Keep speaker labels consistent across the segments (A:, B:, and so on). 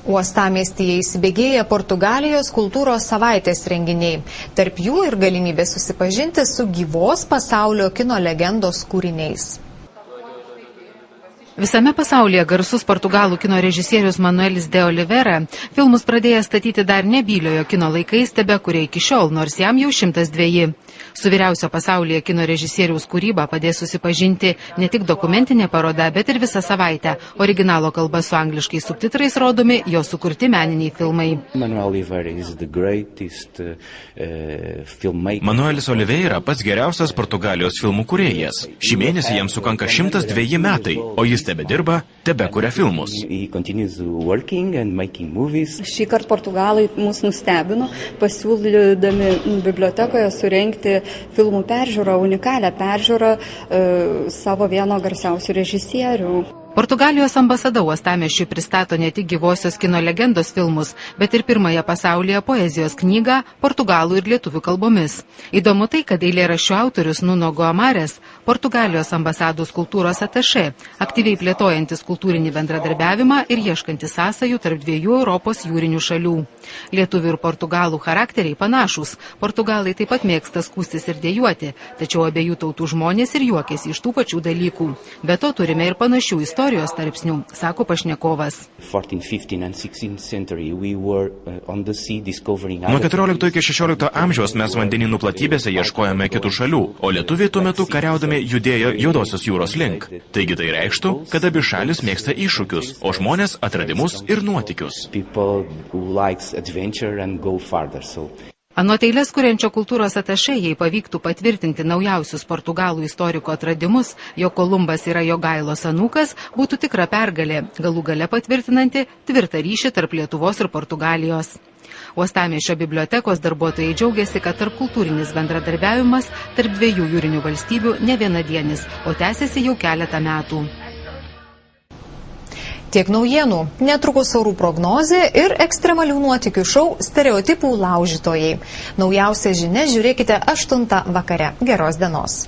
A: Uostamiestyje įsibėgėja Portugalijos kultūros savaitės renginiai. Tarp jų ir galimybė susipažinti su gyvos pasaulio kino legendos kūriniais.
B: Visame pasaulyje garsus portugalų kino režisierius Manuelis de Oliveira filmus pradėjęs statyti dar nebyliojo kino laikais tebekuria iki šiol, nors jam jau 102. Su vyriausio pasaulyje kino režisieriaus kūryba padės susipažinti ne tik dokumentinė paroda, bet ir visą savaitę. Originalo kalba su angliškais subtitrais rodomi jo sukurti meniniai filmai.
C: Manuelis Oliveira pats geriausias Portugalijos filmų kūrėjas. Šį mėnesį jam sukanka 102 metai, o jis tebedirba, tebekuria filmus.
D: Šįkart portugalai mus nustebino, pasiūlydami bibliotekoje surengti filmų peržiūrą, unikalią peržiūrą savo vieno garsiausių režisierių.
B: Portugalijos ambasada uostamiesčiui pristato ne tik gyvosios kino legendos filmus, bet ir pirmąją pasaulyje poezijos knygą portugalų ir lietuvių kalbomis. Įdomu tai, kad eilėraščių autorius Nuno Goamares, Portugalijos ambasados kultūros atašė, aktyviai plėtojantis kultūrinį bendradarbiavimą ir ieškantis sąsajų tarp dviejų Europos jūrinių šalių. Lietuvių ir portugalų charakteriai panašūs. Portugalai taip pat mėgsta skųstis ir dejuoti, tačiau abiejų tautų žmonės ir juokiasi iš tų pačių dalykų. Be to turime ir panašių istorijos tarpsnių, sako pašnekovas.
C: Nuo 14 iki 16 amžiaus mes vandenynų platybėse ieškojame kitų šalių, o lietuviai tuo metu kariaudami judėjo Juodosios jūros link. Taigi tai reikštų, kad abi šalis mėgsta iššūkius, o žmonės atradimus ir nuotykius.
B: Anot eiles kuriančio kultūros atašė, jei pavyktų patvirtinti naujausius portugalų istoriko atradimus, jog Kolumbas yra Jogailos anūkas, būtų tikra pergalė, galų gale patvirtinanti tvirtą ryšį tarp Lietuvos ir Portugalijos. Uostamiesčio bibliotekos darbuotojai džiaugiasi, kad tarpkultūrinis bendradarbiavimas tarp dviejų jūrinių valstybių ne vienadienis, o tęsiasi jau keletą metų.
A: Tiek naujienų, netrukus orų prognozė ir ekstremalių nuotykių šou Stereotipų laužytojai. Naujausią žinią žiūrėkite 8 vakare. Geros dienos.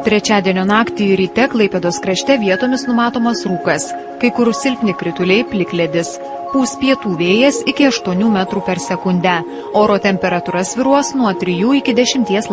E: Trečiadienio naktį ir ryte Klaipėdos krašte vietomis numatomas rūkas. Kai kur silpni krituliai, plikledis. Pūs pietų vėjas iki 8 metrų per sekundę. Oro temperatūra svyruos nuo 3 iki 10 laipsnių.